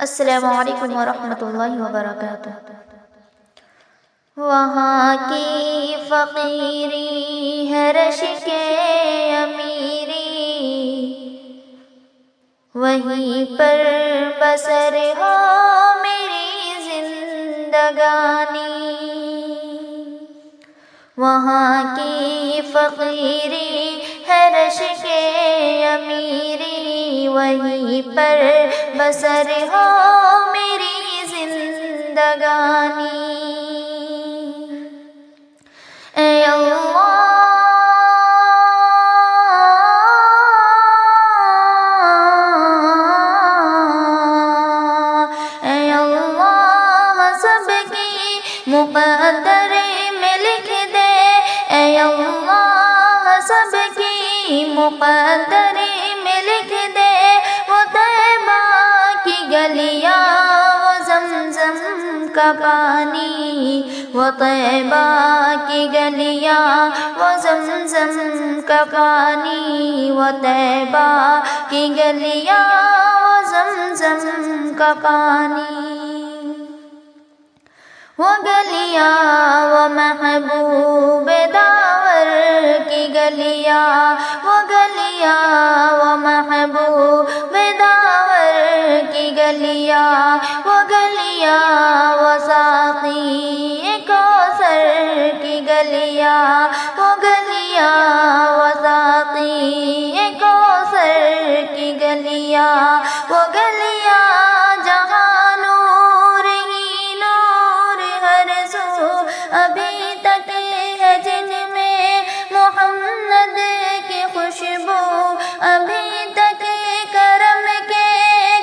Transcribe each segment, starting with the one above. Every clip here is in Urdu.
السلام علیکم ورحمۃ اللہ وبرکاتہ۔ وہاں کی فقیری ہے رشک امیری، وہیں پر بسر ہو میری زندگانی۔ وہاں کی فقیری ہے رشک امیری، وہیں پر بسر ہو میری زندگانی۔ اے اللہ اے اللہ سب کی مقدر میں لکھ دے، اے اللہ سب کی مقدر میں لکھ دے۔ وہ طیبہ کی گلیاں، وہ زمزم کا پانی، وہ طیبہ کی گلیاں، وہ زمزم کا پانی، وہ طیبہ کی گلیاں، وہ زمزم کا پانی۔ وہ گلیاں وہ محبوب داور کی گلیاں، وہ گلیاں وہ محبوب داور کی گلیاں، وہ گلیاں وہ ساقی کوثر کی گلیاں، وہ گلیاں وہ ساقی کوثر کی گلیاں، وہ گلیاں جہاں نور ہی نور ہر سو ابھی تک ہے، جن میں محمد کی خوشبو ابھی تک، کرم کے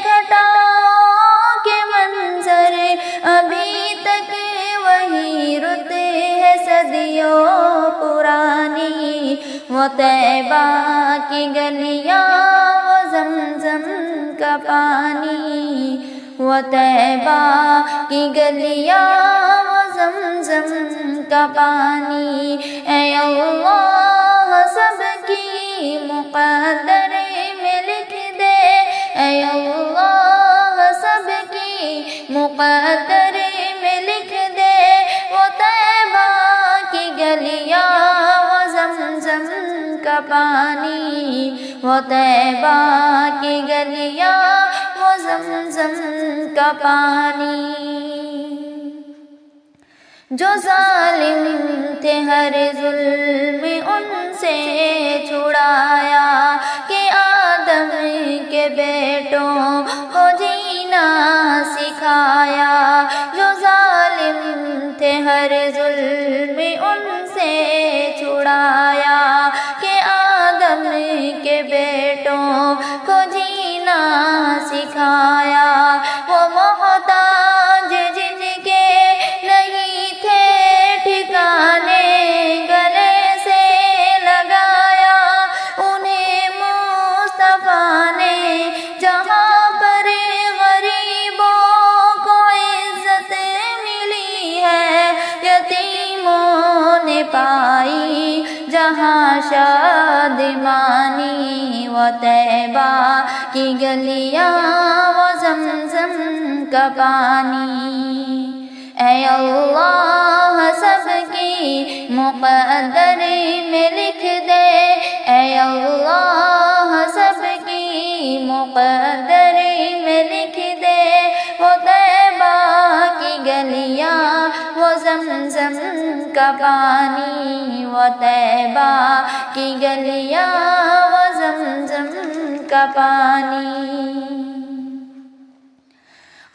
گھٹاؤں کے منظر ابھی تک وہی رت ہے صدیوں پرانی۔ وہ طیبہ کی گلیاں، وہ زمزم کا پانی، وہ طیبہ کی گلیاں، وہ زمزم کا پانی۔ اے اللہ سب کی مقدر میں لکھ دے، اے اللہ سب کی مقدر میں لکھ دے۔ وہ طیبہ کی گلیاں، وہ زمزم کا پانی، وہ طیبہ کی گلیاں، وہ زمزم کا پانی۔ جو ظالم تھے ہر ظلم ان سے چھڑایا، کہ آدم کے بیٹوں کو جینا سکھایا۔ جو ظالم تھے ہر ظلم ان سے چھڑایا، کہ آدم کے بیٹوں کو جینا سکھایا۔ وہ محتاج جن کے نہیں تھے ٹھکانے، گلے سے لگایا انہیں مصطفیٰ نے۔ جہاں پر غریبوں کو عزت ملی ہے، یتیموں نے پائی جہاں شادمانی۔ وہ طیبہ کی گلیاں، وہ زمزم کا پانی۔ اے اللہ سب کی مقدر میں لکھ دے، اے اللہ سب کی مقدر میں لکھ دے۔ وہ طیبہ کی گلیاں، وہ زمزم کا پانی، وہ طیبہ کی گلیاں، وہ زمزم کا پانی۔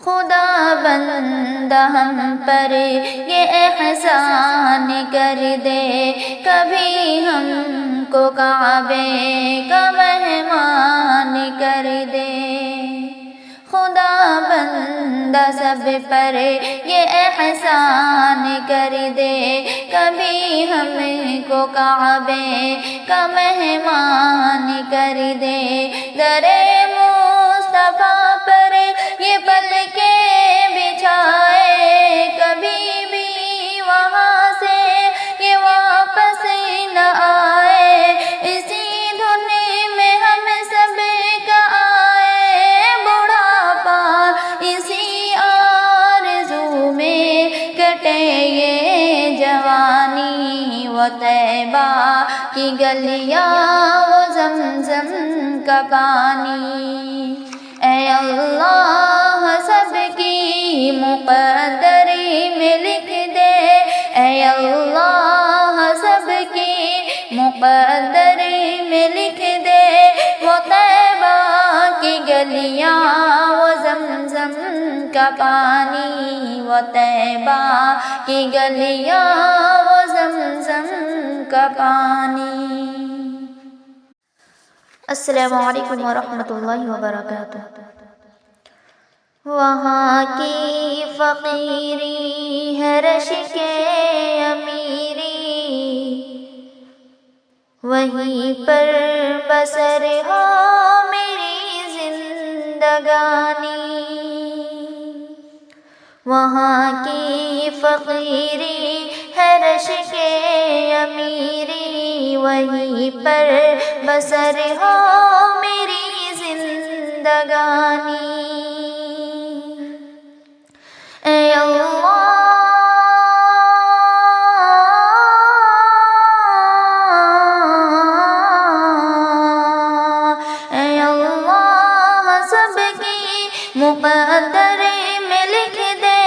خدا بندہ ہم پر یہ احسان کر دے، کبھی ہم کو کعبے کا مہمان کر دے۔ خدا بندہ سب پر یہ احسان کر دے، کبھی ہم کو کعبے کا مہمان کر دے۔ در مصطفیٰ پر یہ پلکیں بچھائے، کبھی بھی وہاں سے یہ واپس نہ آئے۔ اسی دھن میں ہم سب کا آئے بڑھاپا، اس کی گلیاں وہ زمزم کا پانی، اے اللہ سب کی مقدری میں لکھ دے، اے اللہ سب کی مقدری میں لکھ دے، وہ طیبہ کی گلیاں وہ زمزم کا پانی، وہ طیبہ کی گلیاں وہ زمزم کا پانی۔ السلام علیکم ورحمۃ اللہ وبرکاتہ۔ وہاں کی فقیری ہے رشک امیری، وہیں پر بسر ہو میری زندگانی، وہاں کی فقیری ہے رشک امیری، وہیں پر بسر ہو میری زندگانی، اے اللہ اے اللہ سب کی مقدری میں لکھ دے،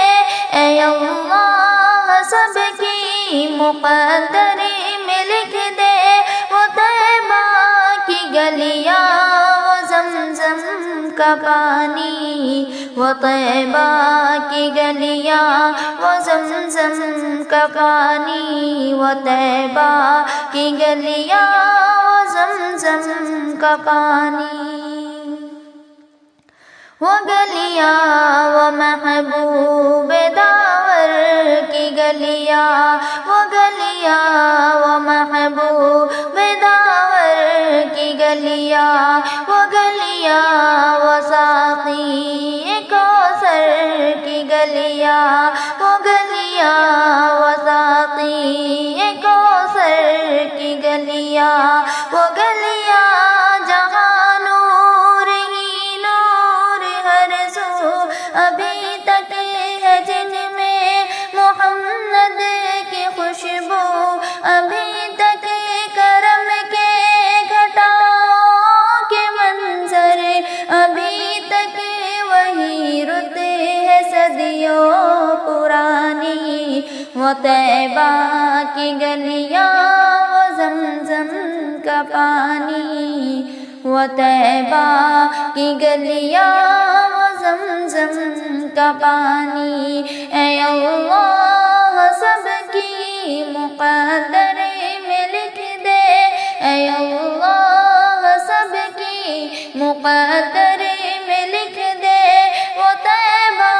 اے اللہ سب کی مقدری میں لکھ دے، وہ طیبہ کی گلیاں وہ زمزم کا پانی، وہ طیبہ کی گلیاں وہ زمزم کا پانی، وہ طیبہ کی گلیاں وہ زمزم کا پانی، وہ گلیاں وہ محبوب داور کی گلیاں، وہ گلیاں وہ محبوب داور کی گلیاں، وہ گلیاں وہ ساقی کوثر کی گلیاں، وہ گلیاں وہ ساقی کوثر کی گلیاں، وہ گلیاں جہاں نور ہی نور ہر سو ابھی تک ہے، جن میں محمد کی خوشبو ابھی تک، کرم کے گھٹاؤں کے منظر ابھی تک وہی رت ہے صدیوں پرانی، وہ طیبہ کی گلیاں وہ زمزم کا پانی، وہ طیبہ کی گلیاں وہ زمزم کا پانی، اے اللہ سب کی مقدری میں لکھ دے، اے اللہ سب کی مقدری میں لکھ دے، وہ طیبہ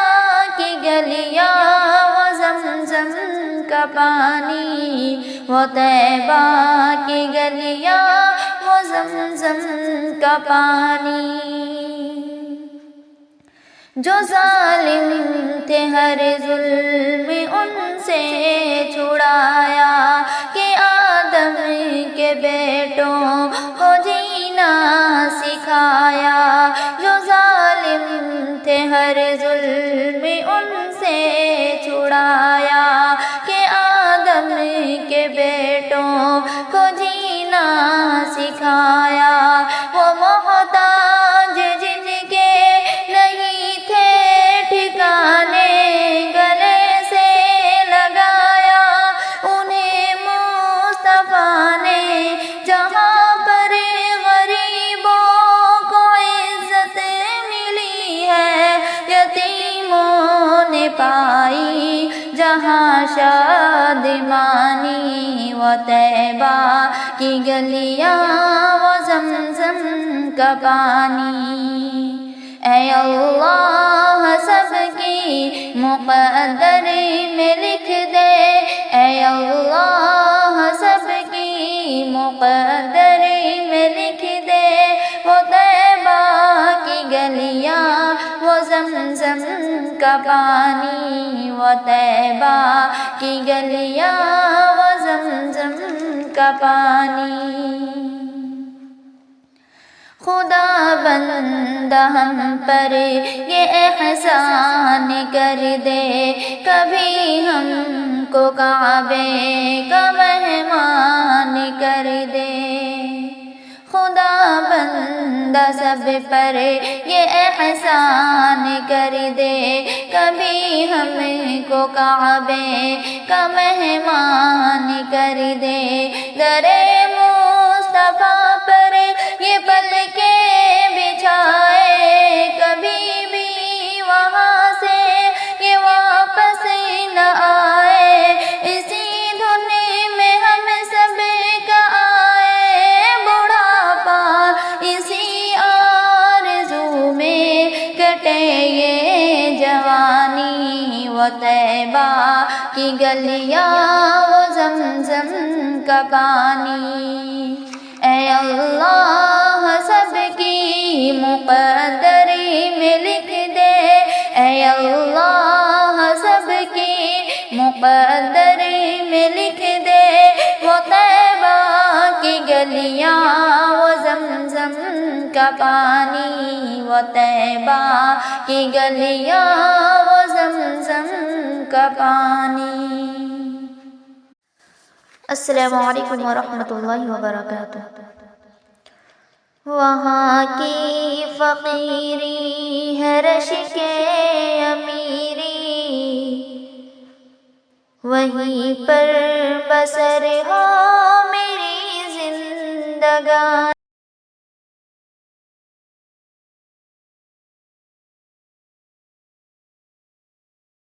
کی گلیاں وہ زمزم کا پانی، وہ طیبہ کی گلیاں وہ زمزم کا پانی، جو ظالم تھے ہر ظلم ان سے چھڑایا، کہ آدم کے بیٹوں کو جینا سکھایا، جو ظالم تھے ہر ظلم ان سے چھڑایا، کہ آدم کے بیٹوں کو جینا سکھایا، وہ محتاج جن کے نہیں تھے ٹھکانے گلے سے لگایا، انہیں مصطفیٰ نے جہاں پر غریبوں کو عزت ملی ہے، یتیموں نے پائی جہاں شادمانی، وہ طیبہ کی گلیاں وہ زمزم کا پانی، اے اللہ سب کی مقدری میں لکھ دے، اے اللہ سب کی مقدری میں لکھ دے، وہ طیبہ کی گلیاں وہ زمزم کا پانی، وہ طیبہ کی گلیاں وہ زمزم کا پانی، خدا بندہ ہم پر یہ احسان کر دے، کبھی ہم کو کعبے کا مہمان کر دے۔ خدا بندہ سب پر یہ احسان کر دے، کبھی ہم کو کعبے کا مہمان کر دے۔ در مصطفیٰ پر یہ پلکیں بچھائے، کبھی بھی وہاں سے یہ واپس نہ آئے۔ اسی دھن میں ہم سب کا آئے بڑھاپا، اسی آرزو میں کٹے یہ جوانی، وہ طیبہ کی گلیاں وہ زمزم کا پانی۔ اے اللہ سب کی مقدری میں لکھ دے، اے اللہ سب کی مقدری میں لکھ دے، وہ طیبہ کی گلیاں وہ زمزم کا پانی، وہ طیبہ کی گلیاں وہ زمزم کا پانی۔ السلام علیکم ورحمۃ اللہ وبرکاتہ۔ وہاں کی فقیری ہے رشک امیری، وہیں پر بسر ہو میری زندگانی۔